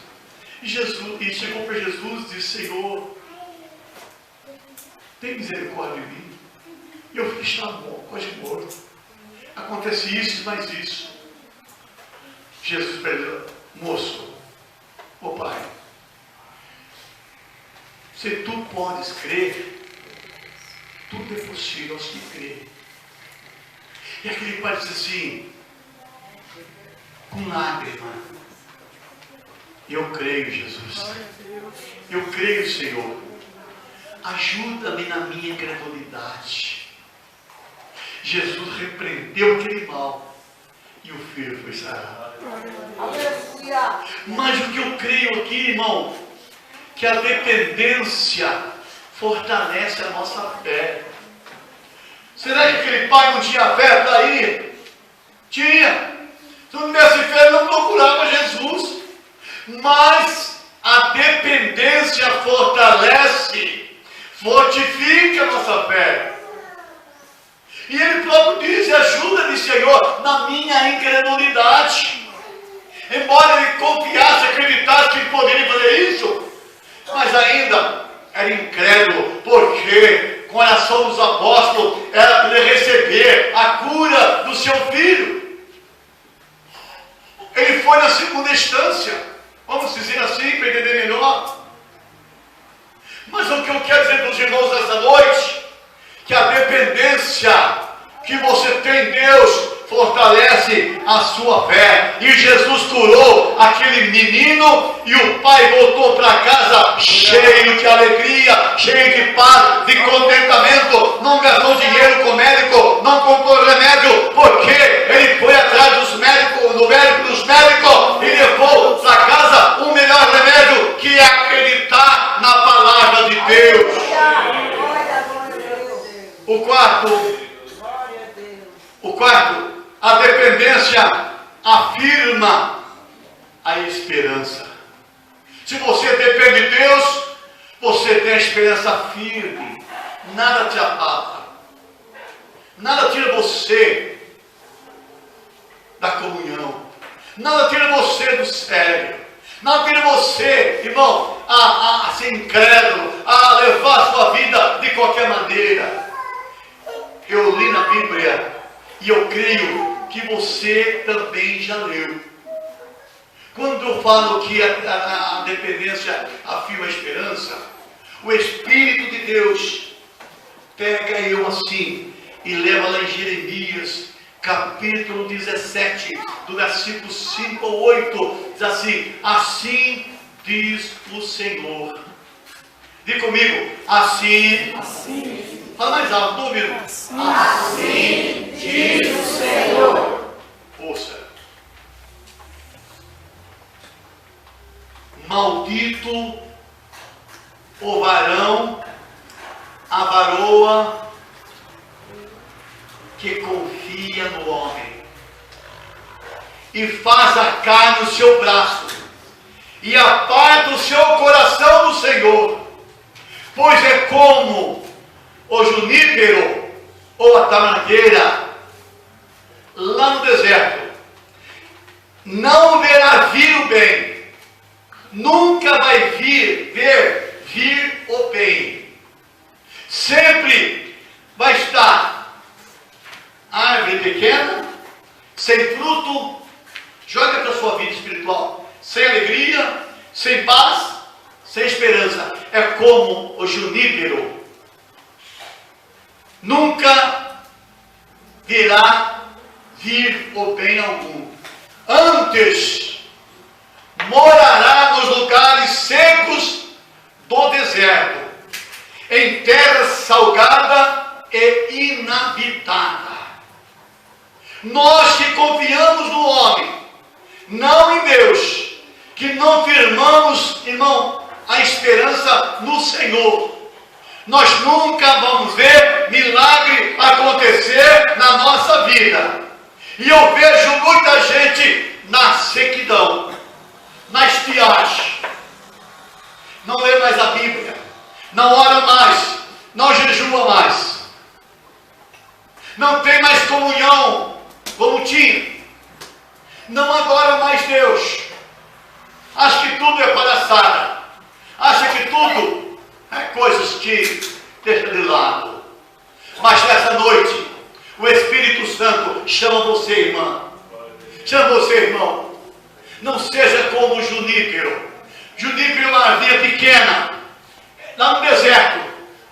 S1: E chegou para Jesus e disse: Senhor, tem misericórdia de mim. E eu estava quase morto. Acontece isso, mais isso. Jesus perguntou: moço, ô pai, se tu podes crer, tudo é possível aos que crêem. E aquele pai disse assim, com lágrima: eu creio, Jesus. Eu creio, Senhor. Ajuda-me na minha incredulidade. Jesus repreendeu aquele mal e o filho foi sarado.
S2: Aleluia.
S1: Mas o que eu creio aqui, irmão, que a dependência fortalece a nossa fé. Será que aquele pai não tinha fé para ir? Tinha. Se não tivesse fé, ele não procurava Jesus. Mas a dependência fortalece, fortifica a nossa fé. E ele próprio diz: ajuda-me, Senhor, na minha incredulidade. Embora ele confiasse, acreditasse que ele poderia fazer isso, mas ainda era incrédulo, porque com a oração dos apóstolos era para ele receber a cura do seu filho. Ele foi na segunda instância, vamos dizer assim, para entender melhor. Mas o que eu quero dizer para os irmãos nessa noite, que a dependência que você tem em Deus fortalece a sua fé. E Jesus curou aquele menino e o pai voltou para casa cheio de alegria, cheio de paz, de contentamento. Não gastou dinheiro com o médico, não comprou remédio, porque ele foi atrás dos médicos, do médico dos médicos, e levou para casa o melhor remédio, que é acreditar na palavra de Deus. O quarto, a dependência afirma a esperança. Se você depende de Deus, você tem a esperança firme. Nada te abala. Nada tira você da comunhão. Nada tira você do sério. Nada tira você, irmão, a ser incrédulo, a levar a sua vida de qualquer maneira. Eu li na Bíblia e eu creio que você também já leu. Quando eu falo que a dependência afirma a esperança, o Espírito de Deus pega eu assim e leva lá em Jeremias, capítulo 17, do versículo 5 ao 8, diz assim: assim diz o Senhor. Diga comigo: assim. Fala mais alto, estou ouvindo. Assim diz o Senhor. Ouça. Maldito o varão, a varoa que confia no homem e faz a carne o seu braço e aparta o seu coração do Senhor, pois é como o junípero ou a tamagueira lá no deserto. Não verá vir o bem, nunca vai ver o bem. Sempre vai estar árvore pequena, sem fruto. Joga para a sua vida espiritual, sem alegria, sem paz, sem esperança. É como o junípero. Nunca virá vir o bem algum. Antes morará nos lugares secos do deserto, em terra salgada e inabitada. Nós que confiamos no homem, não em Deus, que não firmamos, irmão, a esperança no Senhor, nós nunca vamos ver milagre acontecer na nossa vida. E eu vejo muita gente na sequidão, na estiagem, não lê mais a Bíblia, não ora mais, não jejua mais, não tem mais comunhão como tinha, não adora mais Deus, acha que tudo é palhaçada, acha que tudo é coisas que deixa de lado. Mas nessa noite o Espírito Santo chama você, irmã, chama você, irmão. Não seja como o junípero. Junípero é uma árvore pequena, lá no deserto,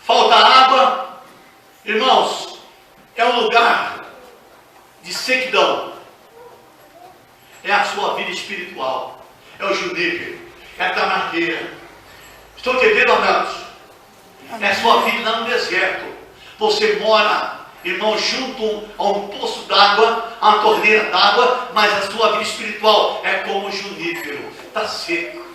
S1: falta água. Irmãos, é um lugar de sequidão. É a sua vida espiritual, é o junípero, é a tamagueira. Estou entendendo, amados? É a sua vida lá no deserto. Você mora, irmão, junto a um poço d'água, a uma torneira d'água, mas a sua vida espiritual é como o junípero, está seco.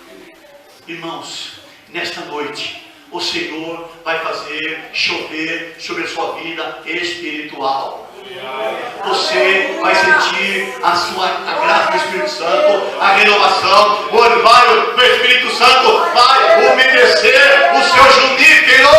S1: Irmãos, nesta noite, o Senhor vai fazer chover sobre a sua vida espiritual. Você vai sentir a graça do Espírito Santo, a renovação, o orvalho do Espírito Santo vai umedecer o seu junípero.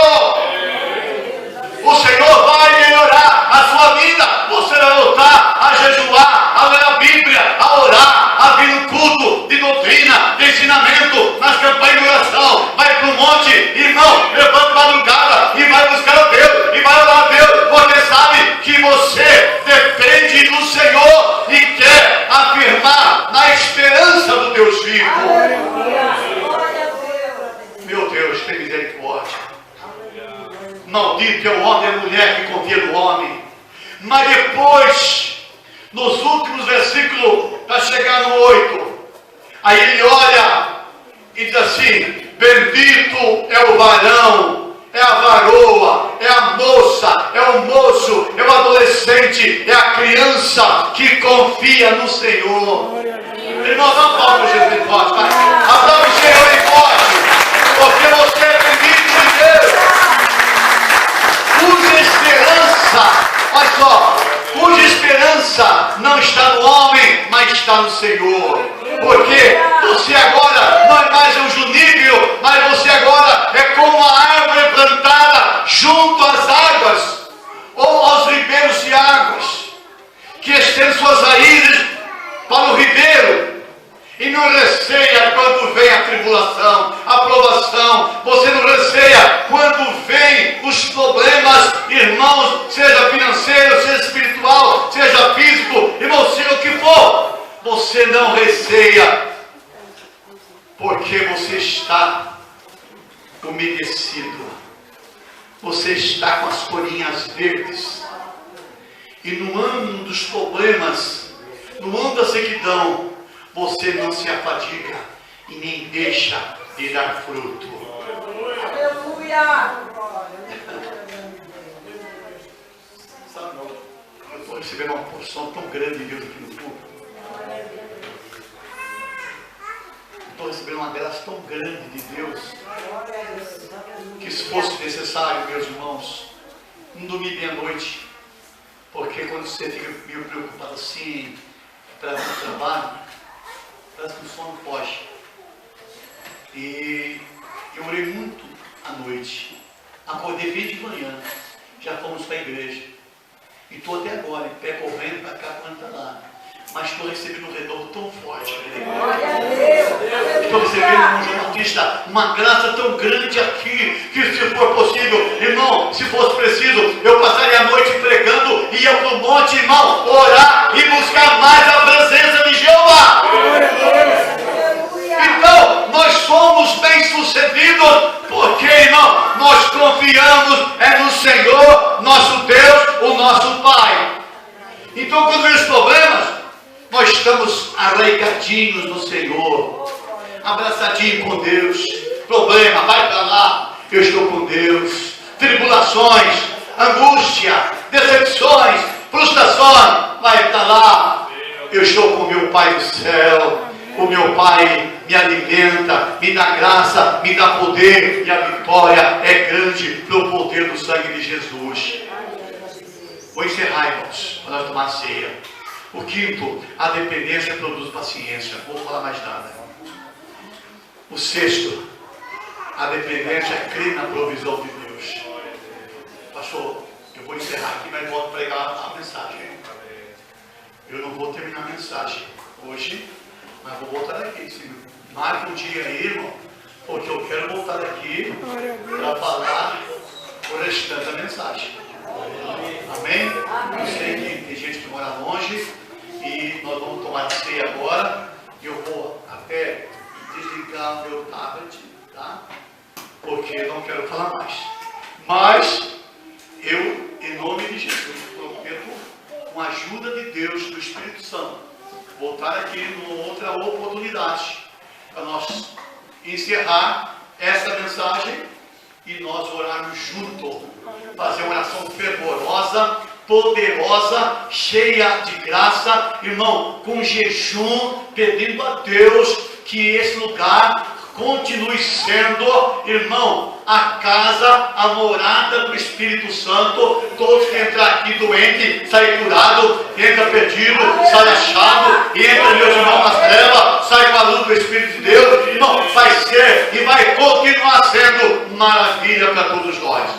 S1: O Senhor vai melhorar a sua vida. Você vai voltar a jejuar, a ler a Bíblia, a orar, a vir no culto de doutrina, de ensinamento, nas campanhas de oração. Vai para o monte, irmão, levanta madrugada e vai buscar a Deus, e vai orar a Deus, porque sabe que você depende do Senhor e quer afirmar na esperança do Deus vivo. Meu Deus, tem misericórdia. Maldito é o homem e a mulher que confia no homem. Mas depois, nos últimos versículos, para chegar no 8, aí ele olha e diz assim: bendito é o varão, é a varoa, é a moça, é o moço, é o adolescente, é a criança que confia no Senhor. Irmão, não fala para Jesus forte, mas aplaude o Senhor em forte, porque você é bendito de Deus. Cuja esperança, olha só, cuja esperança não está no homem, mas está no Senhor. Porque você agora não é mais um junípero, mas você agora é como uma árvore plantada junto às águas, ou aos ribeiros de águas, que estende suas raízes para o ribeiro. E não receia quando vem a tribulação, a provação. Você não receia quando vem os problemas, irmãos, seja financeiro, seja espiritual, seja físico, irmão, seja o que for. Você não receia, porque você está umedecido. Você está com as folhinhas verdes. E no ano dos problemas, no ano da sequidão, você não se afadiga e nem deixa de dar fruto.
S2: Aleluia!
S1: Eu estou recebendo uma porção tão grande de Deus aqui no culto. Estou recebendo uma graça tão grande de Deus. que se fosse necessário, meus irmãos, um domingo à noite, porque quando você fica meio preocupado assim, para o trabalho, parece que o sono foge. E eu orei muito à noite, acordei bem de manhã, já fomos para a igreja, e estou até agora, em pé, correndo para cá, quando está lá. Mas estou recebendo um retorno tão forte. Estou recebendo um João Batista, uma graça tão grande aqui, que se for possível, irmão, se fosse preciso, eu passaria a noite pregando e ia para o monte, irmão, orar e buscar mais a presença de Jeová. Então, nós somos bem-sucedidos, porque, irmão, nós confiamos no Senhor, nosso Deus, o nosso Pai. Então, quando vem os problemas, nós estamos arraigadinhos no Senhor, abraçadinho com Deus. Problema, vai para lá, eu estou com Deus. Tribulações, angústia, decepções, frustrações, vai para lá, eu estou com o meu Pai do céu. O meu Pai me alimenta, me dá graça, me dá poder, e a vitória é grande pelo poder do sangue de Jesus. Vou encerrar, irmãos, para nós tomar ceia. O quinto, a dependência produz paciência. Não vou falar mais nada. O sexto, a dependência é crer na provisão de Deus. Pastor, eu vou encerrar aqui, mas volto a pregar a mensagem. Eu não vou terminar a mensagem hoje, mas vou voltar aqui. Marque um dia aí, irmão, porque eu quero voltar aqui para falar o restante da mensagem. Amém? Eu sei que tem gente que mora longe e nós vamos tomar ceia agora. Eu vou até desligar o meu tablet, tá? Porque não quero falar mais. Mas eu, em nome de Jesus, prometo, com a ajuda de Deus, do Espírito Santo, voltar aqui numa outra oportunidade para nós encerrar essa mensagem e nós orarmos juntos, fazer uma oração fervorosa, poderosa, cheia de graça, irmão, com jejum, pedindo a Deus que esse lugar continue sendo, irmão, a casa, a morada do Espírito Santo. Todos que entrar aqui doente, sai curado, entra perdido, sai achado, entra, meus irmãos, nas trevas, sai com a luz do Espírito de Deus, irmão, vai ser e vai continuar sendo maravilha para todos nós.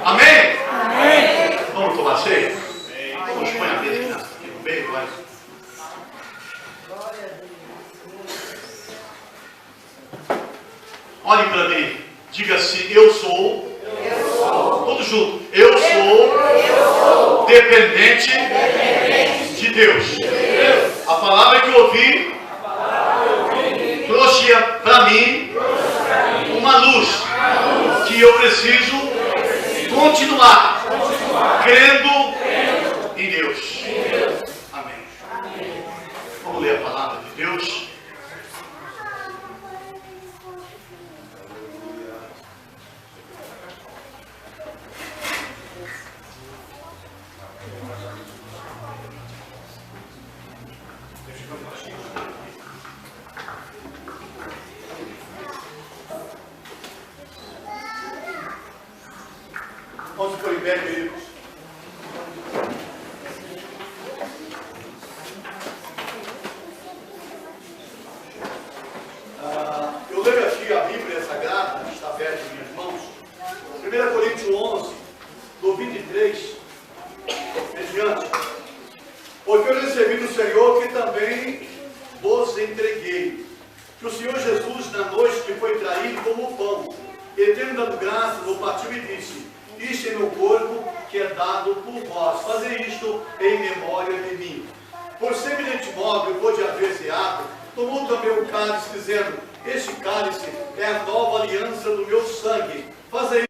S1: Amém? Amém. Vamos tomar ceia? Vamos pôr a mesa aqui no meio, vai. Olhe para mim, diga assim: eu sou, todos juntos, eu sou dependente de Deus. A palavra que eu ouvi trouxe para mim uma luz que eu preciso continuar crendo em Deus. Amém. Vamos ler a palavra de Deus. Vamos por em pé, queridos. Eu leio aqui a Bíblia Sagrada, que está perto de minhas mãos. 1 Coríntios 11, do 23 em diante. Porque eu recebi do Senhor que também vos entreguei. Que o Senhor Jesus, na noite que foi traído, tomou o pão, e tendo dado graças, o partiu e disse: isto é meu corpo, que é dado por vós. Fazei isto em memória de mim. Por semelhante modo, depois de haver ceado, tomou também o cálice, dizendo: este cálice é a nova aliança do meu sangue. Fazei